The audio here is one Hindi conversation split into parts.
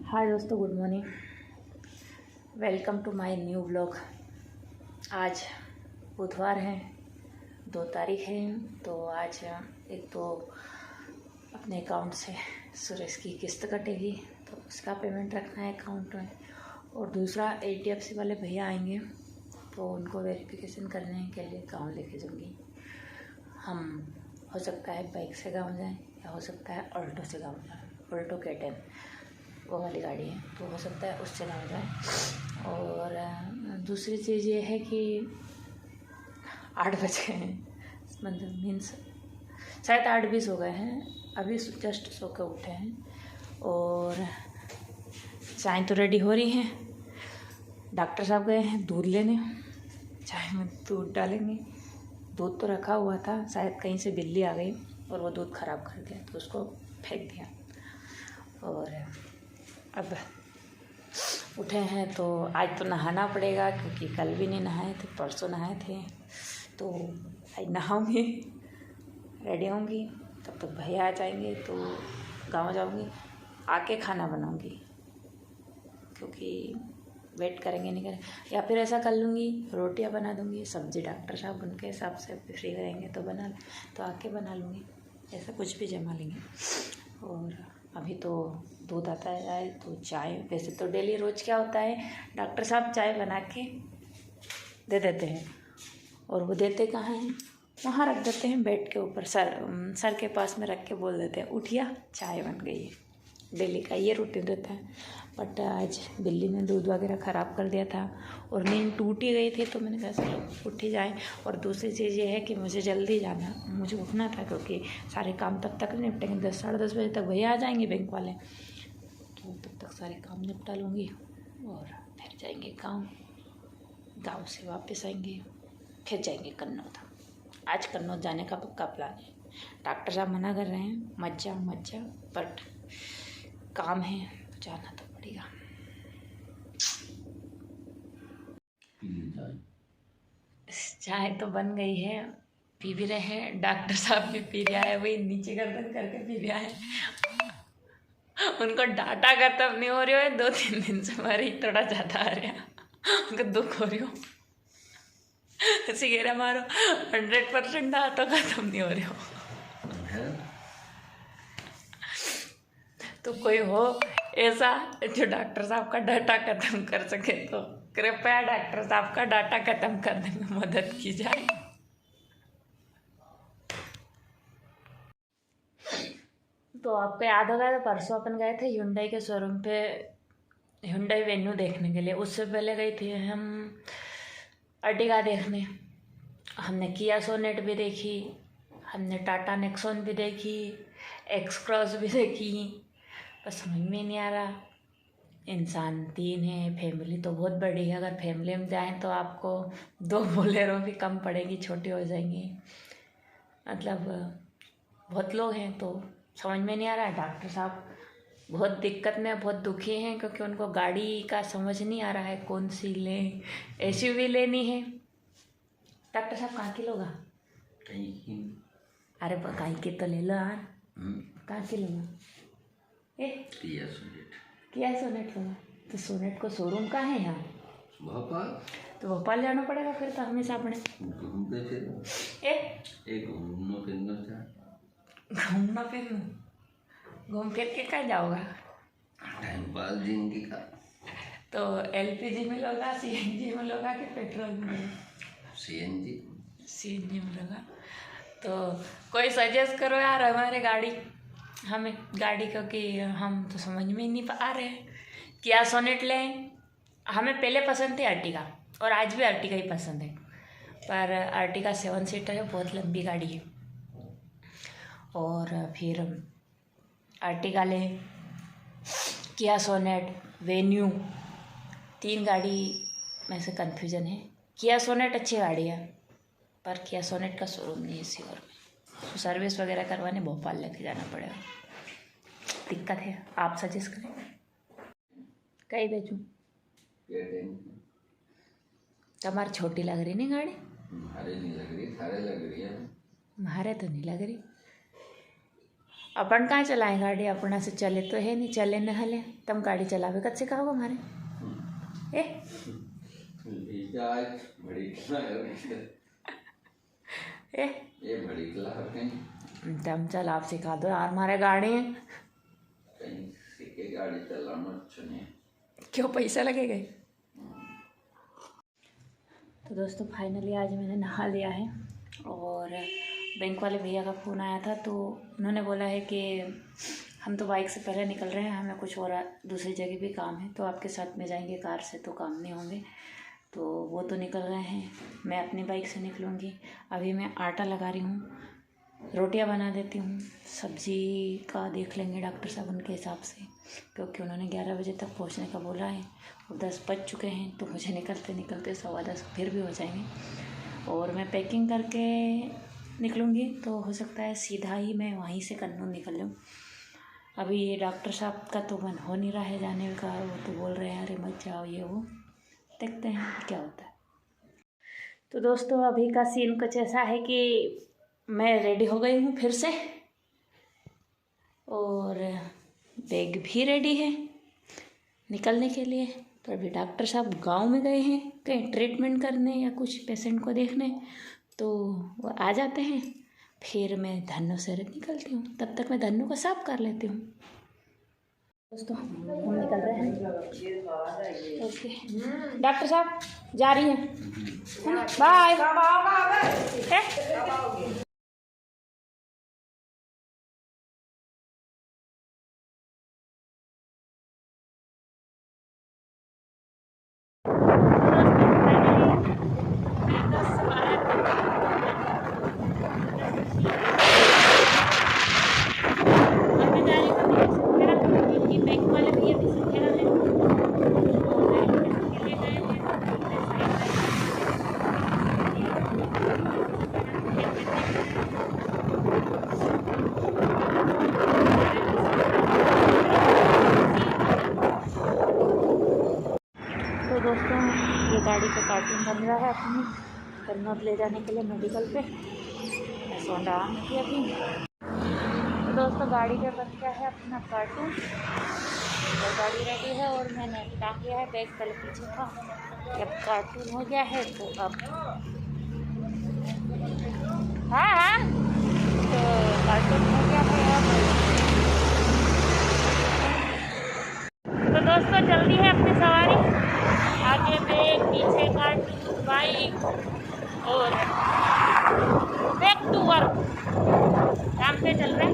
हाय दोस्तों, good morning. Welcome to my new vlog. आज बुधवार है, 2 तारीख है। तो आज एक तो अपने अकाउंट से सुरेश की किस्त कटेगी, तो उसका पेमेंट रखना है अकाउंट में। और दूसरा HDFC वाले भैया आएंगे, तो उनको वेरिफिकेशन करने के लिए गाँव लेके जाऊँगी। हम हो सकता है बाइक से गाँव जाएँ या हो सकता है ऑल्टो से गाँव जाएँ। ऑल्टो K10 वो वाली गाड़ी है, तो हो सकता है उससे गाँव जाए। और दूसरी चीज़ ये है कि 8 बज गए हैं, मतलब मीन्स शायद 8:20 हो गए हैं। अभी जस्ट सो के उठे हैं और चाय तो रेडी हो रही है। डॉक्टर साहब गए हैं दूध लेने, चाय में दूध डालेंगे। दूध तो रखा हुआ था, शायद कहीं से बिल्ली आ गई और वो दूध ख़राब कर दिया, तो उसको फेंक दिया। और अब उठे हैं तो आज तो नहाना पड़ेगा, क्योंकि कल भी नहीं नहाए थे, परसों नहाए थे। तो आज नहाऊंगी, रेडी होंगी, तब तक भैया आ जाएंगे तो गाँव जाऊंगी। आके खाना बनाऊंगी, क्योंकि वेट करेंगे नहीं करें। या फिर ऐसा कर लूँगी, रोटियां बना दूँगी, सब्ज़ी डॉक्टर साहब उनके हिसाब से फ्री रहेंगे तो आके बना लूँगी। ऐसा कुछ भी जमा लेंगे। और अभी तो दूध आता है, तो चाय वैसे तो डेली रोज़ क्या होता है, डॉक्टर साहब चाय बना के दे देते हैं। और वो देते कहाँ हैं, वहाँ रख देते हैं बेड के ऊपर, सर के पास में रख के बोल देते हैं उठिया चाय बन गई है। डेली का ये रूटीन रहता है। बट आज बिल्ली ने दूध वगैरह ख़राब कर दिया था और नींद टूट ही गई थी, तो मैंने कहा चलो उठ ही जाए। और दूसरी चीज़ ये है कि मुझे जल्दी जाना, मुझे उठना था, क्योंकि सारे काम तब तक निपटेंगे। 10 साढ़े 10 बजे तक भैया आ जाएंगे बैंक वाले, तो तब तक सारे काम निपटा लूँगी और फिर जाएंगे गाँव से वापस आएंगे, फिर जाएंगे कन्नौज। आज कन्नौज जाने का पक्का प्लान है। डॉक्टर साहब मना कर रहे हैं मत जा, बट काम है तो जाना तो पड़ेगा। चाय तो बन गई है, पी भी रहे हैं, डॉक्टर साहब भी पी रहा है, वही नीचे गर्दन करके पी रहा है। उनको डाटा खत्म नहीं हो रही है, 2-3 दिन से मरी थोड़ा ज़्यादा आ रहा, उनको दुख हो रही हो। सिगेरा मारो 100% डाटा खत्म नहीं हो रही हो। तो कोई हो ऐसा जो डॉक्टर साहब का डाटा ख़त्म कर सके, तो कृपया डॉक्टर साहब का डाटा ख़त्म करने में मदद की जाए। तो आपको याद होगा, तो परसों अपन गए थे Hyundai के शोरूम पे Hyundai वेन्यू देखने के लिए। उससे पहले गई थी हम अर्टिगा देखने। हमने किया सोनेट भी देखी, हमने टाटा नेक्सॉन भी देखी, एक्स क्रॉस भी देखी। बस समझ में नहीं आ रहा, इंसान 3 है, फैमिली तो बहुत बड़ी है। अगर फैमिली में जाएं तो आपको 2 बोलेरो भी कम पड़ेगी, छोटी हो जाएंगी। मतलब बहुत लोग हैं, तो समझ में नहीं आ रहा है। डॉक्टर साहब बहुत दिक्कत में, बहुत दुखी हैं, क्योंकि उनको गाड़ी का समझ नहीं आ रहा है कौन सी लें। SUV लेनी है। डॉक्टर साहब कहाँ की लोगा? अरे कहीं की तो ले लो यार। कहाँ की लोगा? किया सोनेट लोगा? तो सोनेट को शोरूम कहाँ है यहाँ? भोपाल। तो भोपाल जाना पड़ेगा फिर तो हमेशा अपने। घूमना फिरना, घूम फिर के कहाँ जाओगा? टाइम पास जिंदगी का। तो LPG में लोगा, CNG में लोगा कि पेट्रोल में? CNG में लोगा। तो कोई सजेस्ट करो यार हमें गाड़ी, क्योंकि हम तो समझ में ही नहीं आ रहे हैं। किया सोनेट लें, हमें पहले पसंद थी अर्टिगा, और आज भी अर्टिगा ही पसंद है। पर अर्टिगा 7 सीटर है, बहुत लंबी गाड़ी है। और फिर अर्टिगा लें, किया सोनेट, वेन्यू, 3 गाड़ी में से कन्फ्यूजन है। किया सोनेट अच्छी गाड़ी है, पर किया सोनेट का शोरूम नहीं है सीवर में, तो सर्विस वगैरह करवाने भोपाल लेके जाना पड़ेगा। दिक्कत है, आप सजेस्ट करें कहीं भेजूँ? तुम्हारी छोटी लग रही नहीं गाड़ी? नहीं लग रही, सारे लग रही है। हमारे तो नहीं लग रही। अपन कहाँ चलाएं गाड़ी, अपना से चले तो है नहीं, चले न हले तम गाड़ी चलावे कद से कहो हमारे ए बड़ी तम चल आप सिखा दो यार, हमारे गाड़ी है गाड़ी चलाना अच्छा नहीं, क्यों पैसा लगेगा। तो दोस्तों फाइनली आज मैंने नहा लिया है और बैंक वाले भैया का फ़ोन आया था, तो उन्होंने बोला है कि हम तो बाइक से पहले निकल रहे हैं, हमें कुछ और दूसरी जगह भी काम है, तो आपके साथ में जाएंगे, कार से तो काम नहीं होंगे। तो वो तो निकल रहे हैं, मैं अपनी बाइक से निकलूँगी। अभी मैं आटा लगा रही हूँ, रोटियां बना देती हूँ, सब्ज़ी का देख लेंगे डॉक्टर साहब उनके हिसाब से, क्योंकि उन्होंने 11 बजे तक पहुँचने का बोला है और 10 बज चुके हैं, तो मुझे निकलते निकलते 10:15 फिर भी हो जाएंगे। और मैं पैकिंग करके निकलूँगी, तो हो सकता है सीधा ही मैं वहीं से कन्नौज निकल लूँ। अभी ये डॉक्टर साहब का तो मन हो नहीं रहा है जाने का, वो तो बोल रहे हैं अरे मत जाओ ये वो, देखते हैं क्या होता है। तो दोस्तों अभी का सीन कुछ ऐसा है कि मैं रेडी हो गई हूँ फिर से, और बैग भी रेडी है निकलने के लिए। तो अभी डॉक्टर साहब गांव में गए हैं कहीं ट्रीटमेंट करने या कुछ पेशेंट को देखने, तो वो आ जाते हैं, फिर मैं धन्नो से निकलती हूँ। तब तक मैं धन्नो को साफ कर लेती हूँ। दोस्तों हम निकल रहे हैं। ओके डॉक्टर साहब जा रही हैं, बाय। तो दोस्तों ये गाड़ी का कार्टून बन रहा है अपनी कन्नौज ले जाने के लिए मेडिकल पे, सोंडा की अभी। तो दोस्तों गाड़ी पे बन गया है अपना कार्टून, तो गाड़ी रेडी है और मैंने टांग लिया है, बैग कल पीछे था। जब कार्टून हो गया है तो अब हाँ तो कार्टून हो गया है अब। तो दोस्तों जल्दी है अपनी सवारी, आगे बैग पीछे कार्टून बाइक और बैक टू वर्क, काम पे चल रहे हैं।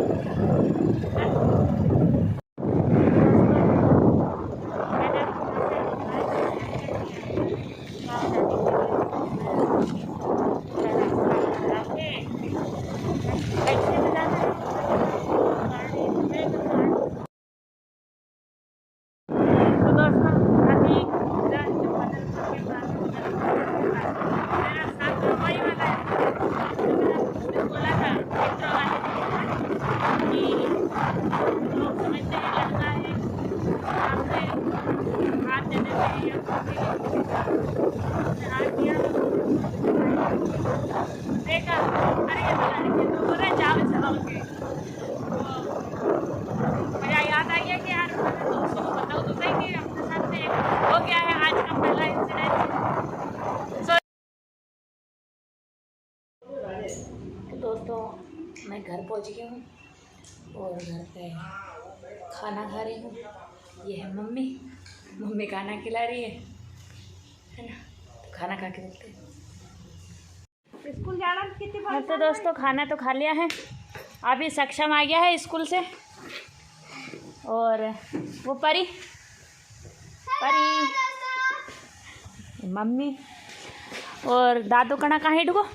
दोस्तों मैं घर पहुंच गई हूँ और घर पे खाना खा रही हूँ। ये है मम्मी खाना खिला रही है ना, तो खाना खा के बोलते हैं स्कूल जाना कितनी बार। तो दोस्तों खाना तो खा लिया है, अभी सक्षम आ गया है स्कूल से, और वो परी मम्मी और दादू कणा कहाँ है डुगो,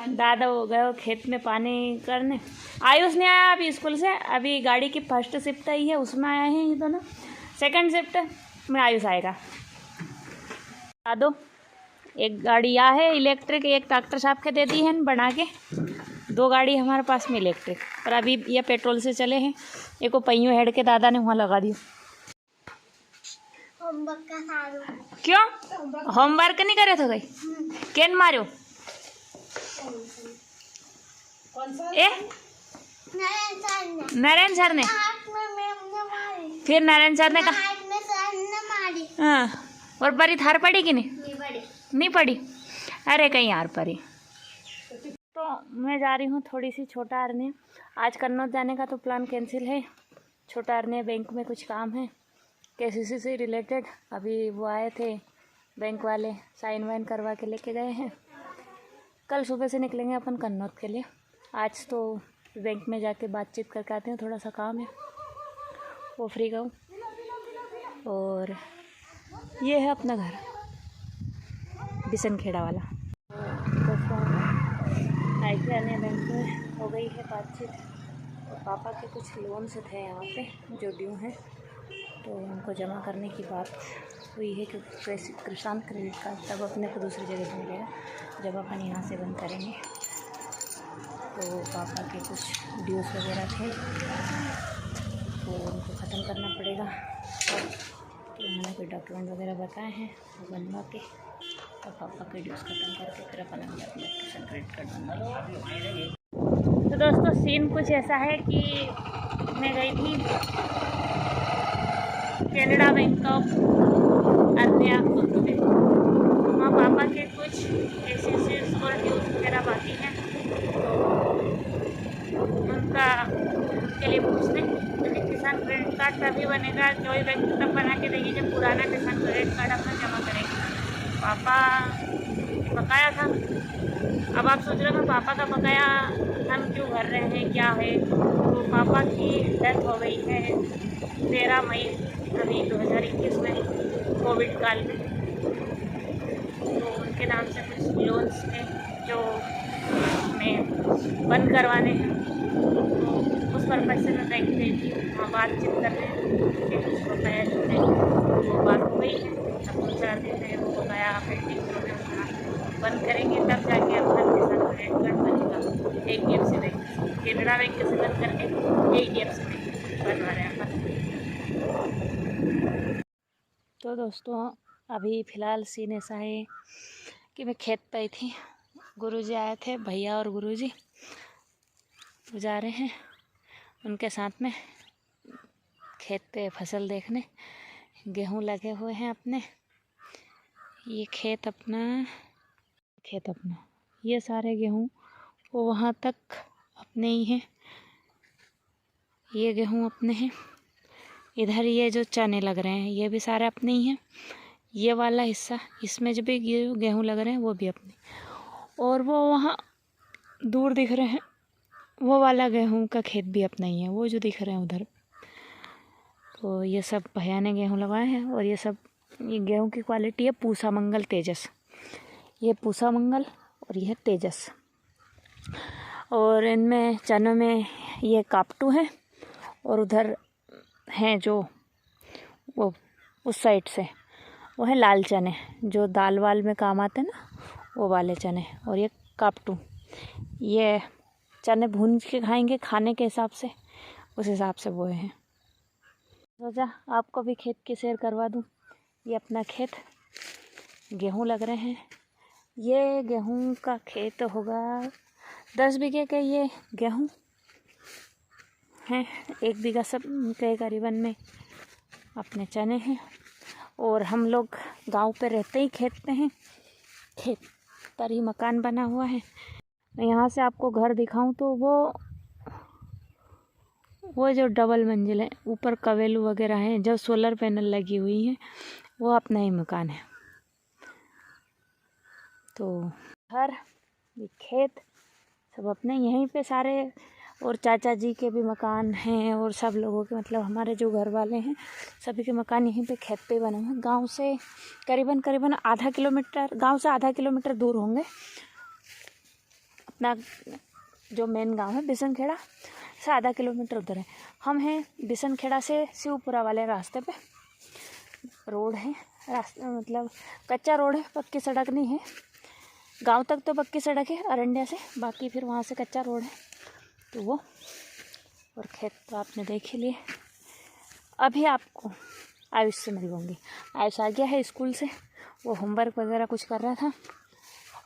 दादा हो गए खेत में पानी करने। आयुष नहीं आया अभी स्कूल से, अभी गाड़ी की फर्स्ट शिफ्ट आई है उसमें आया है ये दोनों, सेकंड शिफ्ट में आयुष आएगा। दादो एक गाड़ी यहाँ है इलेक्ट्रिक, एक डॉक्टर साहब के दे दी है बना के, 2 गाड़ी हमारे पास में इलेक्ट्रिक, पर अभी ये पेट्रोल से चले हैं। एक को पहियों हेड के दादा ने वहाँ लगा दिया। होमवर्क का सारू क्यों होमवर्क नहीं करे थे गई केन मारो ए नारायण सर ने फिर नारायण सर ने कहा हाँ। और परी थार पड़ी कि नहीं पड़ी। अरे कहीं यार परी। तो मैं जा रही हूँ थोड़ी सी छोटा अरण्य। आज कन्नौज जाने का तो प्लान कैंसिल है। छोटा अरण्य बैंक में कुछ काम है केसीसी से रिलेटेड। अभी वो आए थे बैंक वाले, साइन वाइन करवा के लेके गए हैं। कल सुबह से निकलेंगे अपन कन्नौज के लिए। आज तो बैंक में जाके बातचीत करके आते हैं, थोड़ा सा काम है वो फ्री गाँव। और ये है अपना घर बिसनखेड़ा वाला। दोस्तों आईटी अन्य बैंक में हो गई है बातचीत। और पापा के कुछ लोन्स थे यहाँ पे जो ड्यू हैं, तो उनको जमा करने की बात हुई है कि किसान क्रेडिट कार्ड तब अपने को दूसरी जगह से मिलेगा जब अपन यहाँ से बंद करेंगे। तो पापा के कुछ ड्यूज वगैरह थे तो उनको ख़त्म करना पड़ेगा। तो उन्होंने कोई डॉक्यूमेंट वगैरह बताए हैं वो बनवा के और पापा के ड्यूज ख़त्म करके फिर अपन अगला किसान क्रेडिट कार्ड बनवा। तो दोस्तों सीन कुछ ऐसा है कि मैं गई थी कैनेडा बैंक ऑफ अन्य में। वहाँ पापा के कुछ एसेट्स और ड्यूज वगैरह बाकी हैं, तो उनके लिए पूछने किसान क्रेडिट कार्ड तभी बनेगा कोई बैंक तब बना के देगी जब पुराना किसान क्रेडिट कार्ड अपना जमा करेंगे। पापा बकाया था। अब आप सोच रहे हो पापा का बकाया हम क्यों भर रहे हैं, क्या है। तो पापा की डेथ हो गई है 13 मई अभी 2021 में, कोविड काल में। तो उनके नाम से कुछ लोन्स थे जो हमें बंद करवाने हैं। तो उस पर्पज से मैं बैंक गई थी, वहाँ बातचीत कर रहे हैं कि कुछ बकाया जो है वो बात हो गई है। अब 2-4 दिन है वो बकाया पेंडिंग जो है उसका बंद करेंगे तब जाके अपना किसान क्रेडिट कार्ड बनेगा। HDFC बैंक कैनेडा बैंक से बंद करके HDFC बैंक बनवा रहे हैं अपन। तो दोस्तों अभी फ़िलहाल सीन ऐसा है कि मैं खेत पे थी, गुरुजी आए थे, भैया और गुरुजी वो जा रहे हैं उनके साथ में खेत पे फसल देखने। गेहूं लगे हुए हैं अपने, ये खेत अपना ये सारे गेहूं वो वहाँ तक अपने ही हैं, ये गेहूं अपने हैं। इधर ये जो चने लग रहे हैं ये भी सारे अपने ही हैं। ये वाला हिस्सा इसमें जो भी गेहूं लग रहे हैं वो भी अपने। और वो वहाँ दूर दिख रहे हैं वो वाला गेहूं का खेत भी अपना ही है, वो जो दिख रहे हैं उधर। तो ये सब भैया ने गेहूं लगाए हैं। और ये गेहूं की क्वालिटी है पूसा मंगल तेजस। ये पूसा मंगल और ये तेजस। और इनमें चनों में ये कापटू है और उधर हैं जो वो उस साइड से वो है लाल चने जो दाल वाल में काम आते हैं ना, वो वाले चने। और ये कापटू, ये चने भून के खाएंगे खाने के हिसाब से, उस हिसाब से वो हैं। सोचा आपको भी खेत की सैर करवा दूं। ये अपना खेत, गेहूं लग रहे हैं। ये गेहूं का खेत होगा 10 बीघे के। ये गेहूं हैं 1 बीघा सब के करीबन में अपने चने हैं। और हम लोग गांव पे रहते ही खेत पे हैं, खेत पर ही मकान बना हुआ है। मैं यहाँ से आपको घर दिखाऊं तो वो जो डबल मंजिल है ऊपर कवेलू वगैरह हैं, जो सोलर पैनल लगी हुई हैं, वो अपना ही मकान है। तो घर ये खेत सब अपने यहीं पे सारे। और चाचा जी के भी मकान हैं और सब लोगों के, मतलब हमारे जो घर वाले हैं सभी के मकान यहीं पे खेत पे बने हुए हैं। गांव से करीबन आधा किलोमीटर, गांव से आधा किलोमीटर दूर होंगे अपना जो मेन गांव है बिसनखेड़ा से आधा किलोमीटर उधर है। हम हैं बिसनखेड़ा से शिवपुरा वाले रास्ते पे। रोड है, रास्ता मतलब कच्चा रोड है, पक्की सड़क नहीं है। गांव तक तो पक्की सड़क है अरंडिया से, बाकी फिर वहाँ से कच्चा रोड है। तो वो और खेत तो आपने देख ही लिए। अभी आपको आयुष से मिलवाऊंगी। आयुष आ गया है स्कूल से, वो होमवर्क वगैरह कुछ कर रहा था।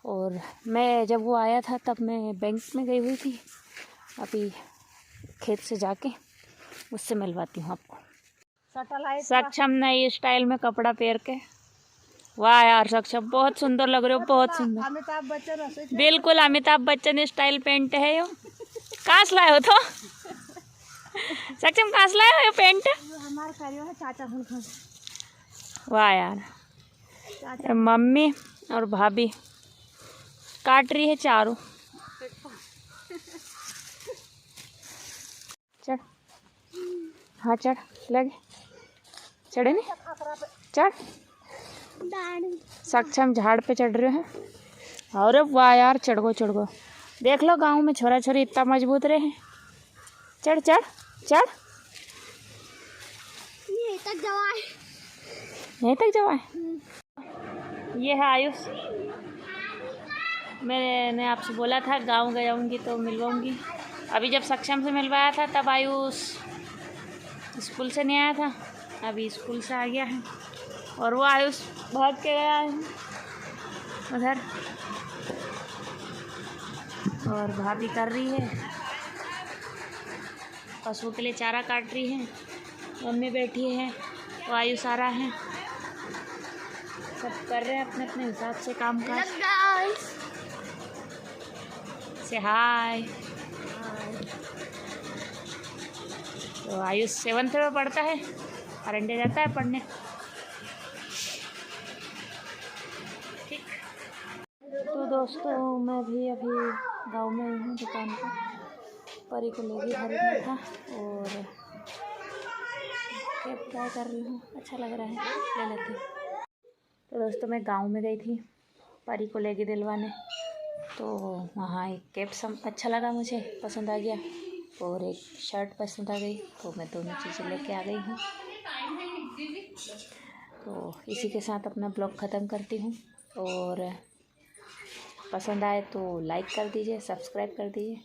और मैं जब वो आया था तब मैं बैंक में गई हुई थी। अभी खेत से जाके उससे मिलवाती हूँ आपको। सक्षम नई स्टाइल में कपड़ा पहन के, वाह यार सक्षम बहुत सुंदर लग रहे हो, बहुत सुंदर। अमिताभ बच्चन, बिल्कुल अमिताभ बच्चन स्टाइल पेंट है यो। कहाँ से लाए हो तो सक्षम, कहाँ से लाए हो ये पेंट? हमारे चाचा। वाह यार, मम्मी और भाभी काट रही है चारों। चढ़, हाँ चढ़, लगे चढ़े नहीं, चढ़। सक्षम झाड़ पे चढ़ रहे हैं। अरे वाह यार, चढ़ गो। देख लो गांव में छोरा छोरी इतना मजबूत रहे हैं। चढ़ चढ़ चढ़, यहीं तक जवा है। ये है आयुष। मैंने आपसे बोला था गांव जाऊंगी तो मिलवाऊंगी। अभी जब सक्षम से मिलवाया था तब आयुष स्कूल से नहीं आया था, अभी स्कूल से आ गया है। और वो आयुष भाग के गया है उधर, और भाभी कर रही है पशुओं के लिए चारा काट रही है। मम्मी बैठी है, तो आयुष आ रहा है। सब कर रहे हैं अपने अपने हिसाब से काम काज। से हाय। तो आयुष 7th में पढ़ता है, अरंडे जाता है पढ़ने। ठीक। तो दोस्तों मैं भी अभी गांव में हूँ, दुकान पर परी को लेगी खरीदना था और कैप ट्राई कर रही हूँ, अच्छा लग रहा है, ले लेती हूँ। तो दोस्तों मैं गांव में गई थी परी को लेगी दिलवाने, तो वहाँ एक कैप अच्छा लगा, मुझे पसंद आ गया, और एक शर्ट पसंद आ गई, तो मैं दोनों चीज़ें लेके आ गई हूँ। तो इसी के साथ अपना ब्लॉग ख़त्म करती हूँ, और पसंद आए तो लाइक कर दीजिए, सब्सक्राइब कर दीजिए।